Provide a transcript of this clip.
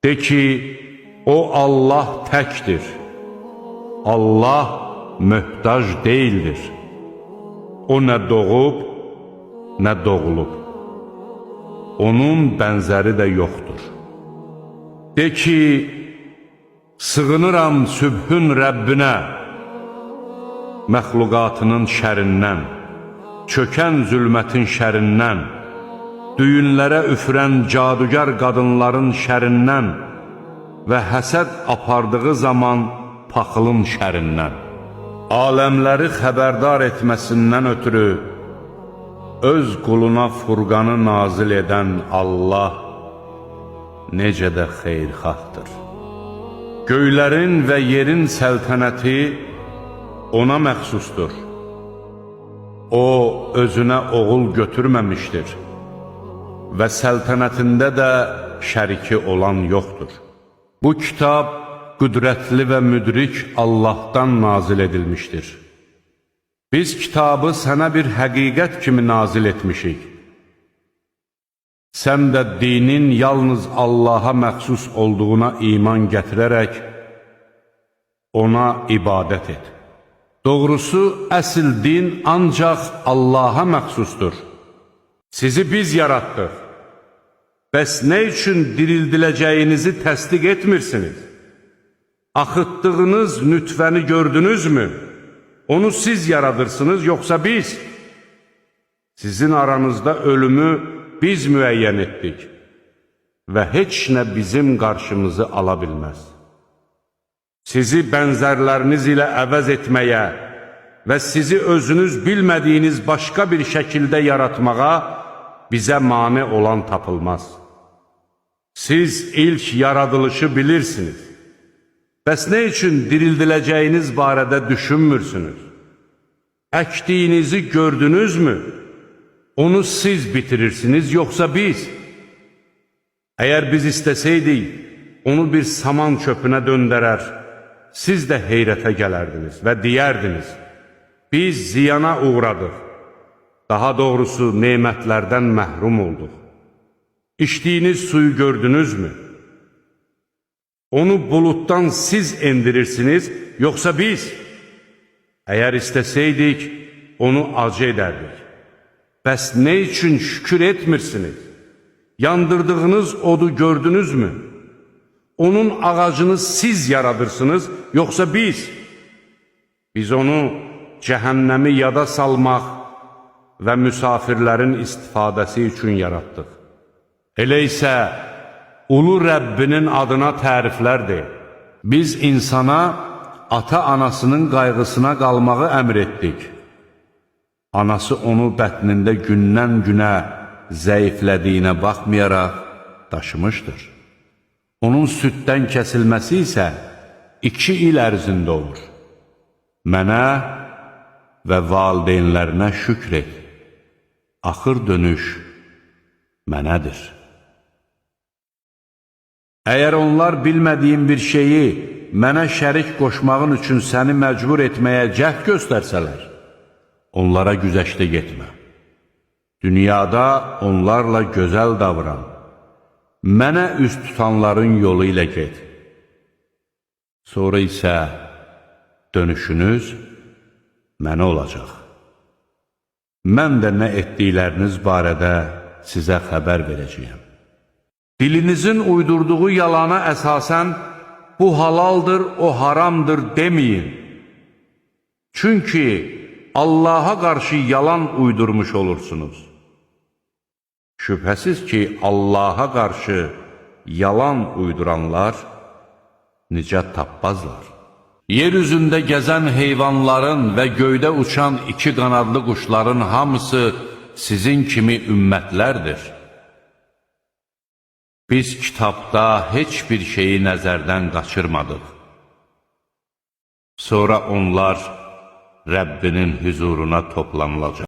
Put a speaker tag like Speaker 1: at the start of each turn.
Speaker 1: De ki, o Allah təkdir. Allah möhtac deyildir. O nə doğub, nə doğulub. Onun bənzəri də yoxdur. De ki, sığınıram sübhün Rəbbinə, məxluqatının şərindən, çökən zülmətin şərindən, düyünlərə üfürən cadugar qadınların şərindən və həsəd apardığı zaman paxılın şərindən. Aləmləri xəbərdar etməsindən ötürü öz quluna Furqanı nazil edən Allah necə də xeyirxahdır. Göylərin və yerin səltənəti ona məxsusdur. O, özünə oğul götürməmişdir və səltənətində də şəriki olan yoxdur. Bu kitab qüdrətli və müdrik Allahdan nazil edilmişdir. Biz kitabı sənə bir həqiqət kimi nazil etmişik. Sən də dinin yalnız Allaha məxsus olduğuna iman gətirərək ona ibadət et. Doğrusu, əsl din ancaq Allaha məxsusdur. Sizi biz yaratdıq. Bəs nə üçün dirildiləcəyinizi təsdiq etmirsiniz? Axıtdığınız nütfəni gördünüzmü? Onu siz yaradırsınız, yoxsa biz? Sizin aranızda ölümü biz müəyyən etdik və heç nə bizim qarşımızı ala bilməz. Sizi bənzərləriniz ilə əvəz etməyə və sizi özünüz bilmədiyiniz başqa bir şəkildə yaratmağa bizə mane olan tapılmaz. Siz ilk yaradılışı bilirsiniz. Bəs nə üçün dirildiləcəyiniz barədə düşünmürsünüz? Əkdiyinizi gördünüzmü? Onu siz bitirirsiniz, yoxsa biz? Əgər biz istəsəydik, onu bir saman çöpünə döndərər, siz də heyrətə gələrdiniz və deyərdiniz, biz ziyana uğradıq, daha doğrusu nemətlərdən məhrum olduq. İçdiyiniz suyu gördünüzmü? Onu buluddan siz endirirsiniz, yoxsa biz? Əgər istəsəydik, onu acı edərdik. Bəs nə üçün şükür etmirsiniz? Yandırdığınız odu gördünüzmü? Onun ağacını siz yaradırsınız, yoxsa biz? Biz onu cəhənnəmi yada salmaq və müsafirlərin istifadəsi üçün yaratdıq. Elə isə ulu Rəbbinin adına təriflər de. Biz insana ata-anasının qayğısına qalmağı əmr etdik. Anası onu bətnində gündən-günə zəiflədiyinə baxmayaraq daşımışdır. Onun süddən kəsilməsi isə 2 il ərzində olur. Mənə və valideynlərinə şükr et. Axır dönüş mənədir. Əgər onlar bilmədiyin bir şeyi mənə şərik qoşmağın üçün səni məcbur etməyə cəhd göstərsələr, onlara güzəşdə getmə. Dünyada onlarla gözəl davran. Mənə üst tutanların yolu ilə get. Sonra isə dönüşünüz mənə olacaq. Mən də nə etdikləriniz barədə sizə xəbər verəcəyəm. Dilinizin uydurduğu yalana əsasən, bu halaldır, o haramdır deməyin. Çünki Allaha qarşı yalan uydurmuş olursunuz. Şübhəsiz ki, Allaha qarşı yalan uyduranlar nicat tapmazlar. Yer üzündə gəzən heyvanların və göydə uçan 2 qanadlı quşların hamısı sizin kimi ümmətlərdir. Biz kitabda heç bir şeyi nəzərdən qaçırmadıq. Sonra onlar Rəbbinin hüzuruna toplanılacaq.